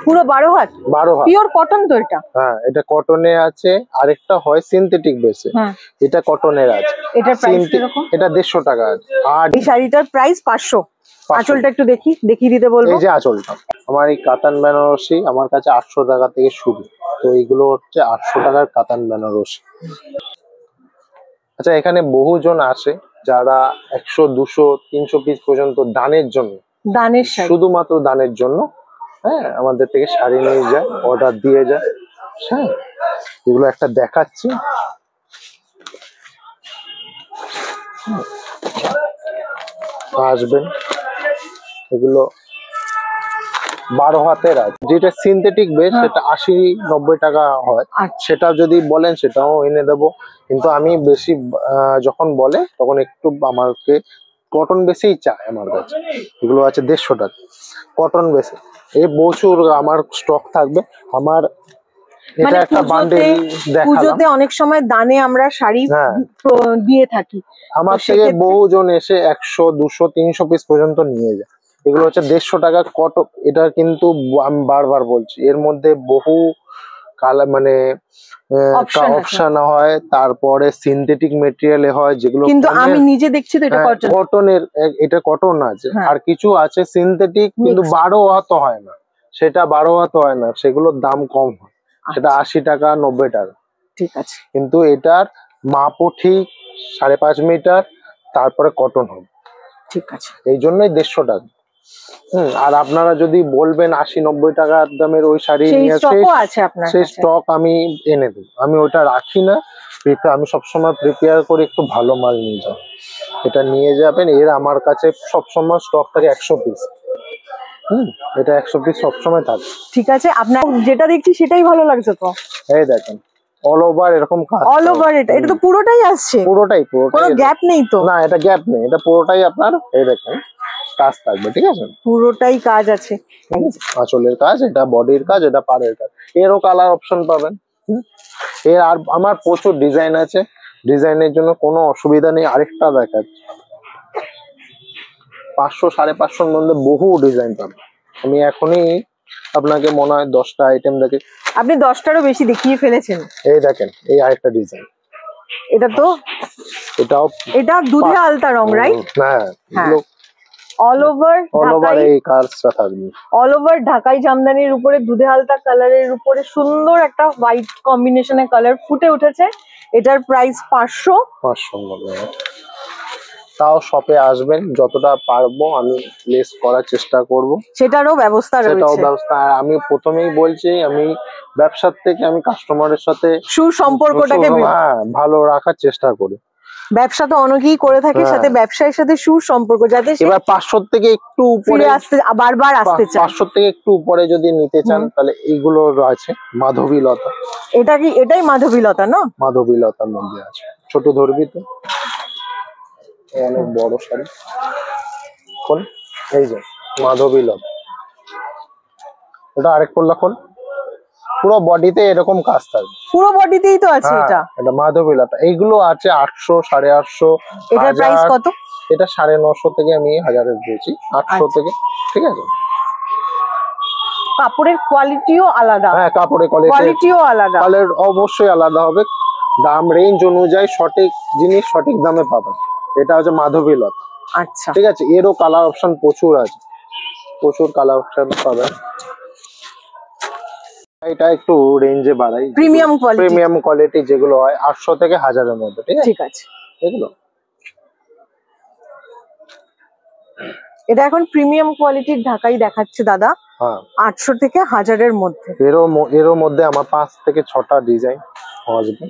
পুরো 12 হাত 12 হাত পিওর কটন তো এটা? হ্যাঁ, এটা কটনে আছে, আরেকটা হয় সিনথেটিক বেসে। এটা কটনের আছে। এটার প্রাইস কিরকম? এটা 150 টাকা আছে। আর এই শাড়িটার প্রাইস 500। আঁচলটা একটু দেখিয়ে দিতে বলবো। এই যে আঁচলটা, আমার এই কাতান বেনারসি আমার কাছে 800 টাকা থেকে শুরু। তো এইগুলো হচ্ছে 800 টাকার কাতান বেনারসি। আচ্ছা, এখানে বহুজন আসে যারা 100, 200, 300 পিস পর্যন্ত দানের জন্য, দানের শাড়ি, শুধুমাত্র দানের জন্য, হ্যাঁ, আমাদের থেকে শাড়ি নিয়ে যায়, অর্ডার দিয়ে যায়। হ্যাঁ, এগুলো একটা দেখাচ্ছি। আসবেন, এগুলো 12 হাতের আছে। যেটা সিনথেটিক বেস সেটা 80-90 টাকা হয়। সেটা যদি বলেন সেটাও এনে দেবো, কিন্তু আমি বেশি যখন বলে তখন একটু আমাকে কটন বেসেই চায় আমার কাছে। এগুলো আছে 150 টাকা কটন বেসে। এই প্রচুর আমার স্টক থাকবে। আমার এটা একটা বান্ডেল দেখালাম। পুজোতে অনেক সময় দানে আমরা শাড়ি দিয়ে থাকি, আমার থেকে বহুজন এসে 100, 200, 300 পিস পর্যন্ত নিয়ে যায়। এগুলো হচ্ছে 150 টাকা কটন। এটা কিন্তু আমি বারবার বলছি, এর মধ্যে বহু কালার মানে অপশন হয়, তারপরে সিনথেটিক মেটেরিয়ালে হয়, যেগুলো কিন্তু আমি নিজে দেখছি তো এটা কটনের। এটা কটন আছে, আর কিছু আছে সিনথেটিক, কিন্তু 12 হাত হয় না, সেটা 12 হাত হয় না, সেগুলোর দাম কম হয়, সেটা 80 টাকা 90 টাকা। ঠিক আছে, কিন্তু এটার মাপও ঠিক 5.5 মিটার, তারপরে কটন হবে। ঠিক আছে, এই জন্যই 150 টাকা। আর আপনারা যদি বলবেন 80-90 টাকার দামের ওই শাড়ি নিয়ে সেই স্টক আমি এনে দেবো। আমি ওটা রাখি না, আমি সবসময় প্রিপেয়ার করে একটু ভালো মাল নিয়ে যাবো। এটা নিয়ে যাবেন। এর আমার কাছে সবসময় স্টক থাকে 100 পিস। এটা 100 পিস সবসময় থাকে। ঠিক আছে, আপনার যেটা দেখছি সেটাই ভালো লাগছে তো। এই দেখেন, অল ওভার এরকম কাজ, অল ওভার। এটা তো পুরোটাই আসছে, পুরোটাই কোনো গ্যাপ নেই তো? না, এটা গ্যাপ নেই, এটা পুরোটাই আপনার এই দেখেন কাজ থাকবে। ঠিক আছে, পুরোটাই কাজ আছে। আঁচলের কাজ, এটা বডির কাজ, এটা পাড়ের কাজ। এরও কালার অপশন পাবেন। এর আর আমার প্রচুর ডিজাইন আছে, ডিজাইনের জন্য কোনো অসুবিধা নেই। আরেকটা দেখাচ্ছি, 500-550 মধ্যে বহু ডিজাইন পাবেন। আমি এখনই আপনাকে মনে হয় 10টা আইটেম দেখে, আপনি 10টারও বেশি দেখিয়ে ফেলেছেন। এই দেখেন, এই আরেকটা ডিজাইন। এটা দুধে আলতা রং, রাইট? হ্যাঁ, অল ওভার এই কাজটা থাকবে। অল ওভার ঢাকাই জামদানির উপরে দুধে আলতা কালারের উপরে সুন্দর একটা হোয়াইট কম্বিনেশনের কালার ফুটে উঠেছে। এটার প্রাইস 500। তাও শপে আসবেন, যতটা পারবো আমি লেস করার চেষ্টা করব। সেটারও ব্যবস্থা রয়েছে। আর আমি প্রথমেই বলছি, আমি ব্যবসার থেকে আমি কাস্টমারের সাথে সুসম্পর্কটাকে ভালো রাখার চেষ্টা করি। ব্যবসা তো অনেকেই করে থাকে, সাথে ব্যবসায়ের সাথে সুসম্পর্ক, যাতে এবার 500 থেকে একটু উপরে বারবার আসতে চায়। 500 থেকে একটু উপরে যদি নিতে চান, তাহলে এইগুলো আছে মাধবীলতা। এটাই মাধবীলতা, না? মাধবীলতার মধ্যে আছে। ছোট ধরবি তো, অনেক বড় শাড়ি। খোল, এই যে মাধবীলতা, ওটা আরেক পল্লা খোল। পুরো বডিতে এরকম কাজ থাকবে, পুরো বডিতেই তো আছে। এটা মাধবীলতা। এইগুলো আছে 800, 850। এটার প্রাইস কত? এটা 950 থেকে আমি 1000-এর দিয়েছি, 800 থেকে। ঠিক আছে, কাপড়ের কোয়ালিটিও আলাদা। হ্যাঁ, কাপড়ের কোয়ালিটিও আলাদা, কালার অবশ্যই আলাদা হবে। দাম রেঞ্জ অনুযায়ী সঠিক জিনিস সঠিক দামে পাবেন। এটা হচ্ছে মাধবীলতা। আচ্ছা, ঠিক আছে, এরও কালার অপশন প্রচুর আছে, প্রচুর কালার অপশন পাবেন। এটা একটু রেঞ্জে বাড়াই, প্রিমিয়াম কোয়ালিটি যেগুলো হয় 800 থেকে 1000-এর মধ্যে। ঠিক আছে, এগুলো এটা এখন প্রিমিয়াম কোয়ালিটির ঢাকাই দেখাচ্ছে দাদা। 800 থেকে 1000-এর মধ্যে। এরও মধ্যে আমার 5 থেকে 6টা ডিজাইন আসবে।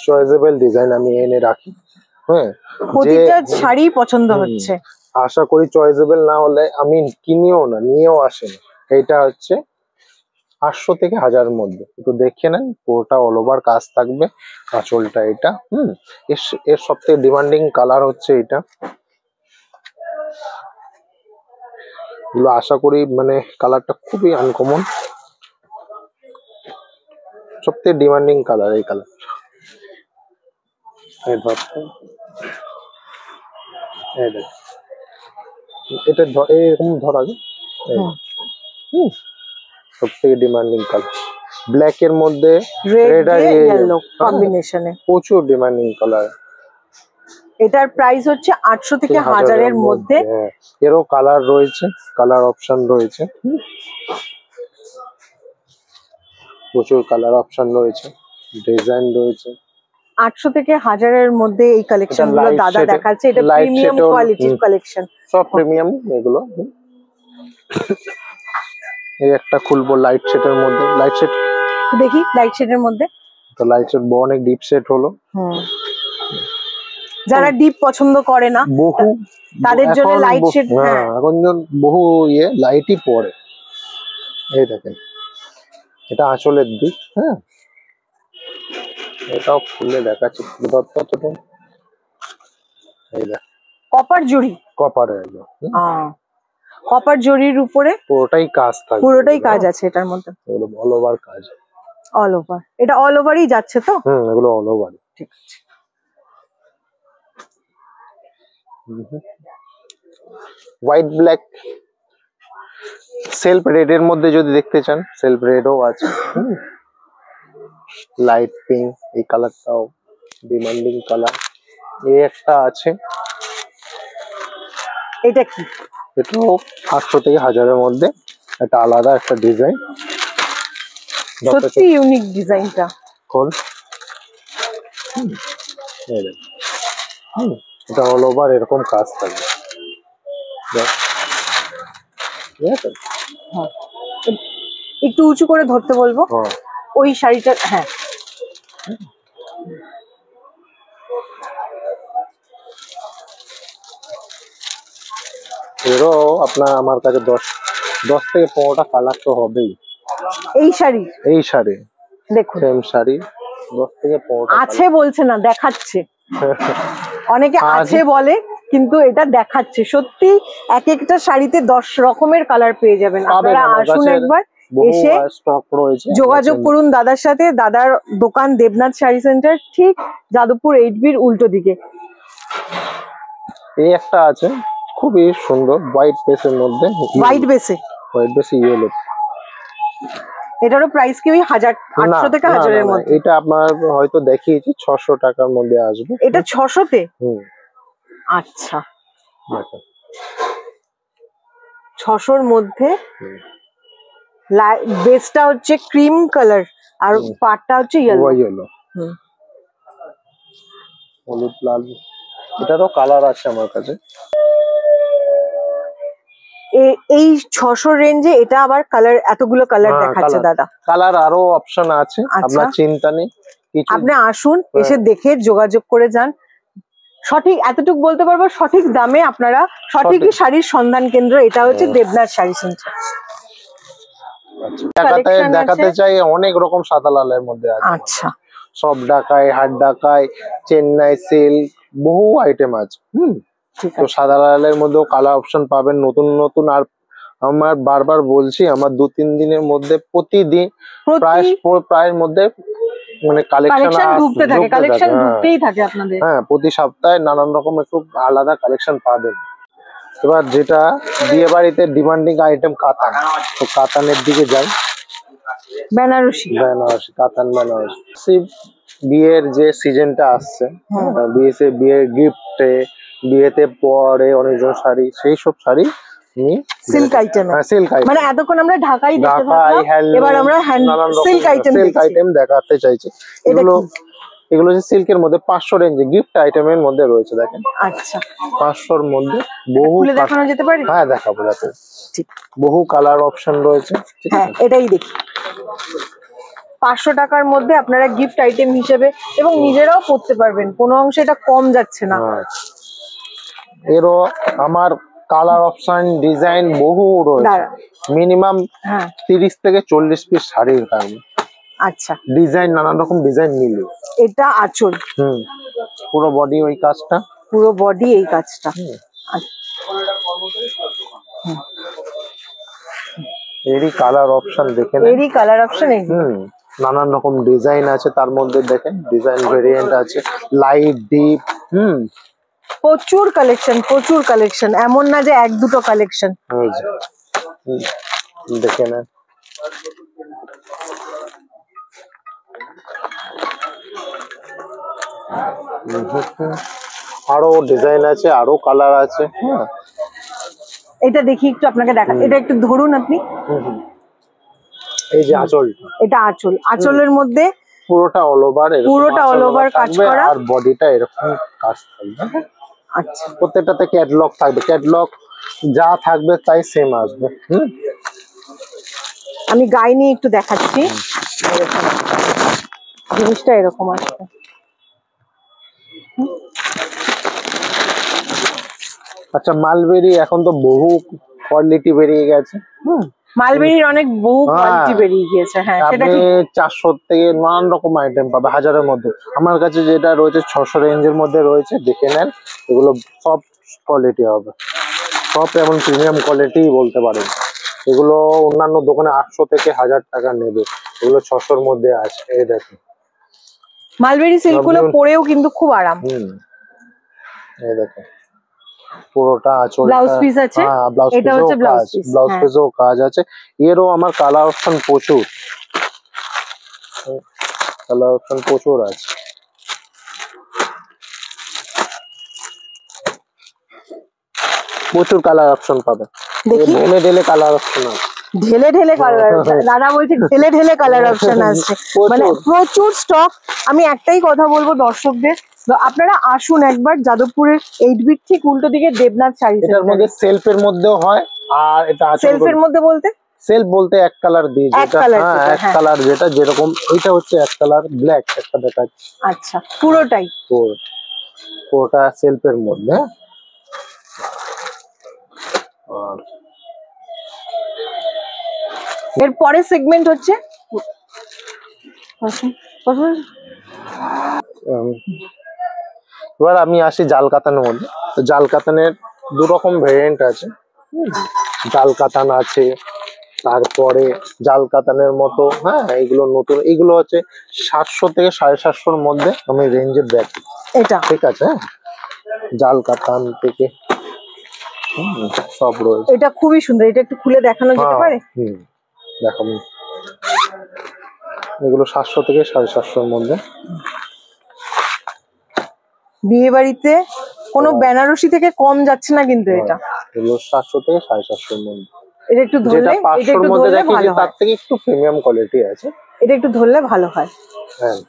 চয়েসেবল ডিজাইন আমি এনে রাখি। প্রতিটা শাড়ি পছন্দ হচ্ছে, আশা করি। চয়েসেবল না হলে আমি কিনিও না, নিয়েও আসি না। এইটা হচ্ছে 800 থেকে 1000-এর মধ্যে। একটু দেখে নেন, পুরোটা অল ওভার কাজ থাকবে। আঁচলটা এটা। এর সবথেকে ডিমান্ডিং কালার হচ্ছে এটা। আশা করি মানে কালারটা খুবই আনকমন, সবথেকে ডিমান্ডিং কালার এই কালার। এটা এরকম ধরা যায়। সব থেকে ডিমান্ডিং কালার। ব্ল্যাক এর মধ্যে রেড আর দিয়ে ইয়েলো কম্বিনেশনে প্রচুর ডিমান্ডিং কালার। এটার প্রাইস হচ্ছে 800 থেকে 1000 এর মধ্যে। এরও কালার রয়েছে, কালার অপশন রয়েছে, প্রচুর কালার অপশন রয়েছে, ডিজাইন রয়েছে। 800 থেকে 1000 এর মধ্যে এই কালেকশন গুলো দাদা দেখাচ্ছে। এটা প্রিমিয়াম কোয়ালিটির কালেকশন, সব প্রিমিয়াম এগুলো। এই একটা খুলবো লাইট সেটের মধ্যে, লাইট সেট দেখি, লাইট শেডের মধ্যে তো লাইট সেট অনেক ডিপ সেট হলো। যারা ডিপ পছন্দ করে না বহু তাদের জন্য লাইট শেড। হ্যাঁ, এখন বহু লাইটই পড়ে। এই দেখেন, এটা আঁচলের দিক। হ্যাঁ, এটাও খুলে দেখাচ্ছি। এই দেখ, কপার জড়ি, কপার একদম কপার জড়ির উপরে পুরোটাই কাজ থাকে, পুরোটাই কাজ আছে এটার মধ্যে, এগুলো অল ওভার কাজ, অল ওভার। এটা অল ওভারই যাচ্ছে তো? এগুলো অল ওভার। ঠিক আছে। হোয়াইট ব্ল্যাক সেলফ রেড এর মধ্যে যদি দেখতে চান, সেলফ রেডও আছে। লাইট পিঙ্ক, এই কালারটাও ডিমান্ডিং কালার। এই একটা আছে, এটা কি? এটাও 800 থেকে 1000 এর মধ্যে। এটা আলাদা একটা ডিজাইন, সত্যি ইউনিক ডিজাইনটা। কোন এটা অল ওভার এরকম কাজ থাকবে। একটু উঁচু করে ধরতে বলবো ওই শাড়িটা। হ্যাঁ, এরও আপনার আমার কাছে 10 থেকে 15টা কালার তো হবেই এই শাড়ি। এই শাড়ি দেখুন, সেম শাড়ি 10 থেকে 15টা আছে বলছে না, দেখাচ্ছে। অনেকে আছে বলে, কিন্তু এটা দেখাচ্ছে। সত্যি এক একটা শাড়িতে 10 রকমের কালার পেয়ে যাবেন। আপনারা আসুন একবার, এসে স্টক রয়েছে, যোগাযোগ করুন দাদার সাথে। দাদার দোকান দেবনাথ শাড়ি সেন্টার, ঠিক যাদবপুর 8B উল্টো দিকে। এই একটা আছে খুবই সুন্দর, হোয়াইট বেসের মধ্যে, হোয়াইট বেসে ইয়েলো। এটারও প্রাইস কি ওই 800 থেকে 1000 এর মধ্যে? এটা আপনার হয়তো দেখিয়েছি 600 টাকার মধ্যে আসবে। এটা 600 তে? আচ্ছা, 600 এর মধ্যে। বেসটা হচ্ছে ক্রিম কালার আর পাটটা হচ্ছে ইয়েলো। হলুদ লাল, এটারও কালার আছে আমার কাছে। এই 600 রেঞ্জে এটা আবার কালার, এতগুলো কালার দেখাচ্ছে দাদা। কালার আরো অপশন আছে, আপনার চিন্তা নেই। আপনি আসুন, এসে দেখে যোগাযোগ করে যান। সঠিক এতটুকু বলতে পারবো, সঠিক দামে আপনারা সঠিকই শাড়ির সন্ধান কেন্দ্র। এটা হচ্ছে দেবনাথ শাড়ি সেন্টার। দেখাতে চাই অনেক রকম সাদা লালের মধ্যে আছে। আচ্ছা, সব ঢাকাই, হাট ঢাকাই, চেন্নাই সিল্ক, বহু আইটেম আছে। তো সাদা লালের মধ্যেও কালার অপশন পাবেন নতুন নতুন। আর আমার বারবার বলছি, আমার 2-3 দিনের মধ্যে প্রতিদিন প্রায়ের মধ্যে মানে কালেকশন ঢুকতেই থাকে আপনাদের। হ্যাঁ, প্রতি সপ্তাহে নানান রকম একটু আলাদা কালেকশন পাবেন। এবার যেটা বিয়ে বাড়িতে ডিমান্ডিং আইটেম কাতান, তো কাতানের দিকে যাই। বেনারসি, কাতান বেনারসি। বিয়ের যে সিজনটা আসছে, বিয়ের গিফটে, বিয়েতে পরে অনেকজন শাড়ি, সেই সব sari silk item. Silk item মানে এতক্ষণ আমরা ঢাকাই দেখতে থাকলাম, এবার আমরা সিল্ক আইটেম দেখাতে চাইছি। এগুলো যে সিল্কের মধ্যে 500 রেঞ্জে গিফট আইটেমের মধ্যে রয়েছে। দেখেন, আচ্ছা, 500 এর মধ্যে বহু দেখানো যেতে পারে। হ্যাঁ, দেখাবো। ঠিক, বহু কালার অপশন রয়েছে। হ্যাঁ, এটাই দেখি। 500 টাকার মধ্যে আপনারা গিফট আইটেম হিসেবে এবং নিজেরাও পরতে পারবেন। কোনো অংশে এটা কম যাচ্ছে না। এরও আমার কালার অপশন, ডিজাইন বহু রয়েছে। মিনিমাম 30 থেকে 40 পিস শাড়ি থাকবে। আচ্ছা, ডিজাইন নানান রকম ডিজাইন মিলে। এটা আঁচল, পুরো বডি ওই কাজটা, পুরো বডি এই কাজটা। এরই কালার অপশন দেখেন, নানান রকম ডিজাইন আছে তার মধ্যে। দেখেন, ডিজাইন ভেরিয়েন্ট আছে, লাইট, ডিপ। প্রচুর কালেকশন, এমন না যে 1-2টো কালেকশন। দেখে নেন। আরো ডিজাইন আছে, আরো কালার আছে। হ্যাঁ, এটা দেখি একটু আপনাকে দেখা, এটা একটু ধরুন আপনি। এই যে আঁচলটা, এটা আঁচল, আঁচলের মধ্যে পুরোটা অল ওভার, পুরোটা all over কাজ করা। আর বডিটা এরকম কাজ থাকবে। আচ্ছা, প্রত্যেকটাতে ক্যাটালগ থাকবে, ক্যাটালগ যা থাকবে তাই সেম আসবে। আমি গায়ে নিয়ে একটু দেখাচ্ছি, জিনিসটা এরকম আসবে। আচ্ছা, মালবেরি এখন তো বহু কোয়ালিটি বেরিয়ে গেছে। মালবেরির অনেক বহু কোয়ালিটি বেরিয়ে গিয়েছে। হ্যাঁ, সেটা আপনি ঠিক। 400 থেকে নানান রকম আইটেম পাবে, হাজারের মধ্যে। আমার কাছে যেটা রয়েছে 600 রেঞ্জের মধ্যে রয়েছে, দেখে নেন। এগুলো সব কোয়ালিটি হবে, সব এমন প্রিমিয়াম কোয়ালিটি বলতে পারেন। এগুলো অন্যান্য দোকানে 800 থেকে 1000 টাকা নেবে, এগুলো 600-র মধ্যে আছে। এই দেখুন, মালবেরি সিল্ক গুলো পরেও কিন্তু খুব আরাম। এই দেখুন, পুরোটা আঁচল, ব্লাউজ পিস আছে, এটা হচ্ছে ব্লাউজ পিস। ব্লাউজ পিসও কাজ আছে। এরও আমার কালার অপশন প্রচুর, কালার অপশন প্রচুর আছে। প্রচুর কালার অপশন পাবে, দেখি ঢেলে ঢেলে কালার অপশন আছে। ঢেলে ঢেলে কালার, দাদা বলছে ঢেলে ঢেলে কালার অপশন আছে, মানে প্রচুর স্টক। আমি একটাই কথা বলবো দর্শকদের, আপনারা আসুন একবার যাদবপুরের 8 বিট ঠিক উল্টো দিকে দেবনাথ শাড়ি সেন্টার। এটার মধ্যে সেলফের মধ্যেও হয়, আর এটা সেলফের মধ্যে বলতে সেলফ বলতে এক কালার দিয়ে, যেটা এক কালার, যেটা যেরকম এটা হচ্ছে এক কালার ব্ল্যাক একটা দেখাচ্ছে। আচ্ছা, পুরোটাই পুরোটা সেলফের মধ্যে। এর পরের সেগমেন্ট হচ্ছে এবার আমি আসি জাল কাতানের মধ্যে। তো জাল কাতানের দু রকম ভেরিয়েন্ট আছে। জাল কাতান আছে, তারপরে জাল কাতানের মতো, হ্যাঁ, এগুলো নতুন, এগুলো হচ্ছে 700 থেকে 750-র মধ্যে আমি রেঞ্জের দেখি। এটা ঠিক আছে, জাল কাতান থেকে সব রয়েছে। এটা খুবই সুন্দর, এটা একটু খুলে দেখানো যেতে পারে? দেখো, এগুলো 700 থেকে 750-র মধ্যে। বিয়ে বাড়িতে কোনো বেনারসি থেকে কম যাচ্ছে না কিন্তু এটা। এগুলো 700 থেকে 750-র মধ্যে। এটা একটু ধরলে, এটা একটু ধরলে ভালো হয়, তার থেকে একটু প্রিমিয়াম কোয়ালিটি আছে। এটা একটু ধরলে ভালো হয়। হ্যাঁ,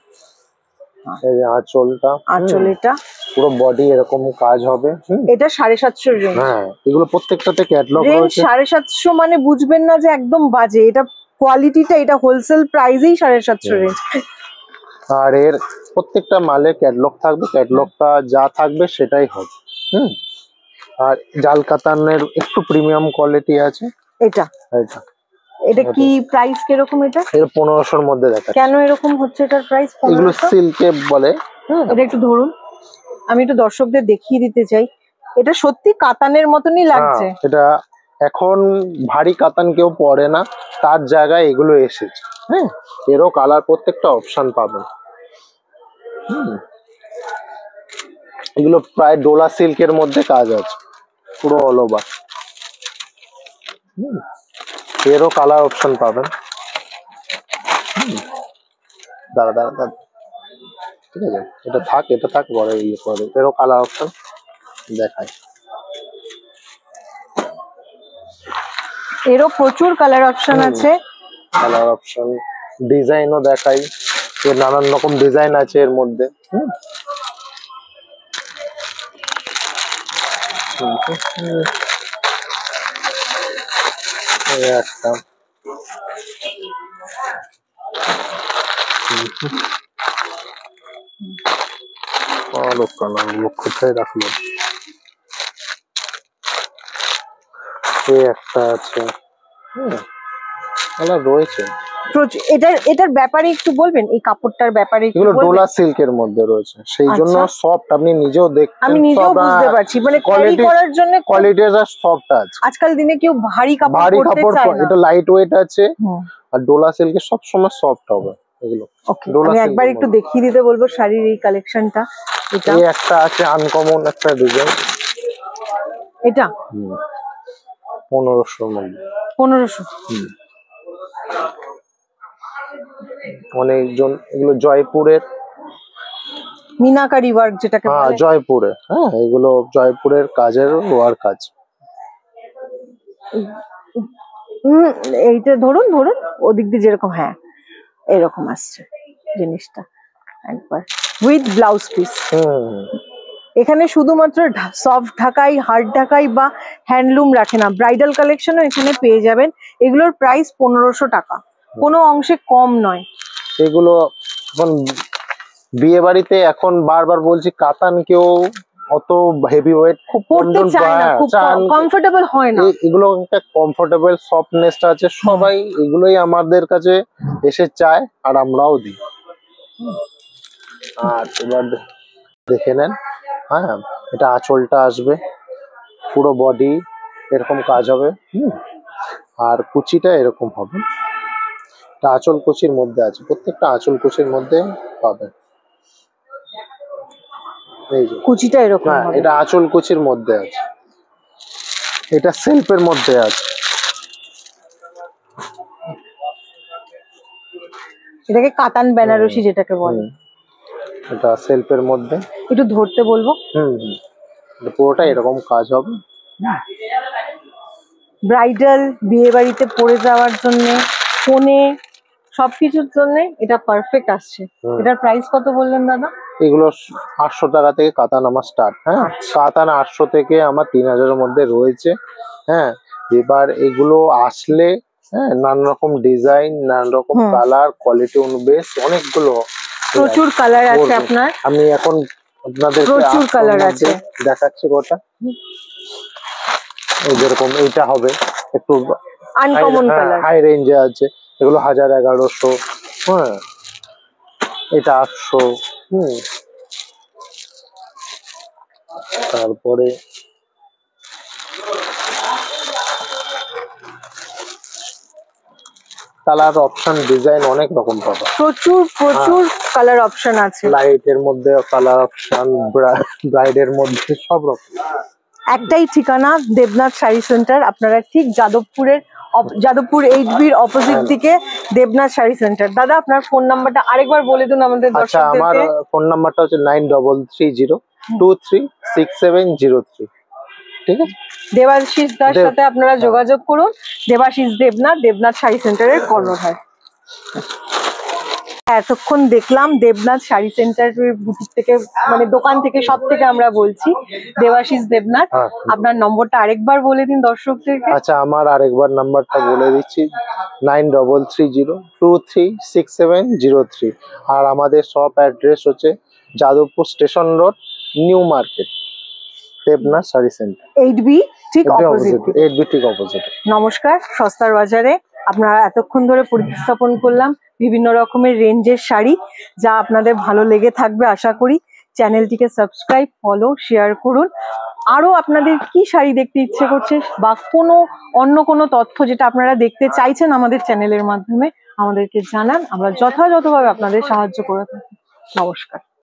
এই যে আঁচলটা, আঁচল, এটা পুরো বডি এরকম কাজ হবে। এটা 750 রেঞ্জ। হ্যাঁ, এগুলো প্রত্যেকটাতে ক্যাটালগ রেঞ্জ রয়েছে। 750 মানে বুঝবেন না যে একদম বাজে, এটা কোয়ালিটিটা, এটা হোলসেল প্রাইসেই 750 রেঞ্জ। আর এর প্রত্যেকটা মালে ক্যাটালগ থাকবে, ক্যাটালগটা যা থাকবে সেটাই হবে। আর জাল কাতানের একটু প্রিমিয়াম কোয়ালিটি আছে। এটা এটা কি প্রাইস কিরকম? এটা এর 1500-র মধ্যে দেখা। কেন এরকম হচ্ছে এটার প্রাইস? এগুলো সিল্কে বলে। এটা একটু ধরুন, আমি একটু দর্শকদের দেখিয়ে দিতে চাই। এটা সত্যি কাতানের মতনই লাগছে। এটা এখন ভারী কাতান কেউ পরে না, তার জায়গায় এগুলো এসেছে। এরও কালার প্রত্যেকটা অপশন পাবেন। এগুলো প্রায় ডোলা সিল্কের মধ্যে কাজ আছে, পুরো অল ওভার। এরও কালার অপশন পাবেন। দাঁড়া দাঁড়া দাঁড়া, ঠিক আছে, এটা থাক বড় ইয়ে করে। এরও কালার অপশন দেখায়, এরও প্রচুর কালার অপশন আছে। কালার অপশন, ডিজাইনও দেখাই, এর নানান রকম ডিজাইন আছে এর মধ্যে। একটা আরো কালার কোথায় রাখলো, একটা আছে, কালার রয়েছে। এটার ব্যাপারে একটু বলবেন, এই কাপড়টার ব্যাপারে একটু এগুলো বলবেন? ডোলা সিল্কের মধ্যে রয়েছে, সেই জন্য সফট। আপনি নিজেও দেখছেন, আমি নিজেও বুঝতে পারছি, মানে ক্যারি করার জন্য কোয়ালিটিটা সফট আছে। আজকাল দিনে কেউ ভারী কাপড় পরতে চায় না। এটা লাইট ওয়েট আছে, আর ডোলা সিল্কের সব সময় সফট হবে এগুলো। আমি একবার একটু দেখিয়ে দিতে বলবো শাড়ির এই কালেকশনটা। এটা একটা আছে আনকমন একটা ডিজাইন। এটা 1500 মধ্যে। 1500। অনেকজন এগুলো জয়পুরের মিনাকারি ওয়ার্ক যেটাকে বলে। জয়পুরে, হ্যাঁ এগুলো জয়পুরের কাজের ওয়ার্ক আছে। এইটা ধরুন ধরুন ওদিক দিয়ে যেরকম, হ্যাঁ এরকম আসছে জিনিসটা একবার উইথ ব্লাউজ পিস। এখানে শুধুমাত্র সফট ঢাকাই, হার্ড ঢাকাই বা হ্যান্ডলুম রাখে না, ব্রাইডাল কালেকশনও এখানে পেয়ে যাবেন। এগুলোর প্রাইস 1500 টাকা, কোনো অংশে কম নয়। এগুলো এখন বিয়ে বাড়িতে এখন বারবার বলছি, কাতান কেউ অত হেভি ওয়েট খুব পড়তে চায় না, খুব কমফোর্টেবল হয় না। এগুলো একটা কমফোর্টেবল সফটনেসটা আছে, সবাই এগুলোই আমাদের কাছে এসে চায় আর আমরাও দিই। আর এবার দেখে নেন, হ্যাঁ এটা আঁচলটা আসবে, পুরো বডি এরকম কাজ হবে। আর কুচিটা এরকম হবে, এটা আঁচল কুচির মধ্যে আছে, প্রত্যেকটা আঁচল কুচির মধ্যে পাবেন। এই যে কুচিটা এরকম হবে, এটা আঁচল কুচির মধ্যে আছে, এটা সেলফের মধ্যে আছে। এটাকে কাতান বেনারসি যেটাকে বলে, এটা সেলফের মধ্যে। একটু ধরতে বলবো। এটা পুরোটা এরকম কাজ হবে। ব্রাইডাল, বিয়ে বাড়িতে পরে যাওয়ার জন্য, ফোনে, সবকিছুর জন্য এটা পারফেক্ট আসছে। এটার প্রাইস কত বললেন দাদা? এগুলো 800 টাকা থেকে কাতান আমার স্টার্ট। হ্যাঁ কাতান 800 থেকে আমার 3000 এর মধ্যে রয়েছে। হ্যাঁ এবার এগুলো আসলে, হ্যাঁ নানান রকম ডিজাইন, নানান রকম কালার, কোয়ালিটি অনুবেশ অনেকগুলো, প্রচুর কালার আছে আপনার। আমি এখন আপনাদের প্রচুর কালার আছে দেখাচ্ছি গোটা। এই যেরকম এইটা হবে একটু আনকমন কালার, হাই রেঞ্জে আছে, এগুলো 1000 1100। হ্যাঁ এটা 800। তারপরে কালার অপশন, ডিজাইন অনেক রকম পাবে, প্রচুর প্রচুর কালার অপশন আছে। লাইটের মধ্যে কালার অপশন, ব্রাইডের মধ্যে সব রকম। একটাই ঠিকানা, দেবনাথ শাড়ি সেন্টার। আপনারা ঠিক যাদবপুর 8Bর অপোজিট দিকে দেবনাথ শাড়ি সেন্টার। দাদা আপনার ফোন নাম্বারটা আরেকবার বলে দিন আমাদের আচ্ছা, আমার দর্শকদেরকে। ফোন নাম্বারটা হচ্ছে 9330236703। ঠিক আছে, দেবাশিস দার সাথে আপনারা যোগাযোগ করুন। দেবাশিস দেবনাথ শাড়ি সেন্টারের কর্ণধার। এতক্ষণ দেখলাম দেবনাথ শাড়ি সেন্টারের বুটিক থেকে, মানে দোকান থেকে, সব থেকে আমরা বলছি দেবাশিস দেবনাথ। আপনার নম্বরটা আরেকবার বলে দিন দর্শকদেরকে। আচ্ছা, আমার আরেকবার নাম্বারটা বলে দিচ্ছি, 9330236703। আর আমাদের শপ অ্যাড্রেস হচ্ছে Jadavpur station road, new market, Debnath sari centre, 8B ঠিক অপোজিট। 8B ঠিক অপোজিট। নমস্কার, সস্তার বাজারে আপনারা এতক্ষণ ধরে প্রতিস্থাপন করলাম বিভিন্ন রকমের রেঞ্জের শাড়ি, যা আপনাদের ভালো লেগে থাকবে আশা করি। চ্যানেলটিকে সাবস্ক্রাইব, ফলো, শেয়ার করুন। আরো আপনাদের কি শাড়ি দেখতে ইচ্ছে করছে বা অন্য কোনো তথ্য যেটা আপনারা দেখতে চাইছেন আমাদের চ্যানেলের মাধ্যমে আমাদেরকে জানান, আমরা যথাযথভাবে আপনাদের সাহায্য করে থাকি। নমস্কার।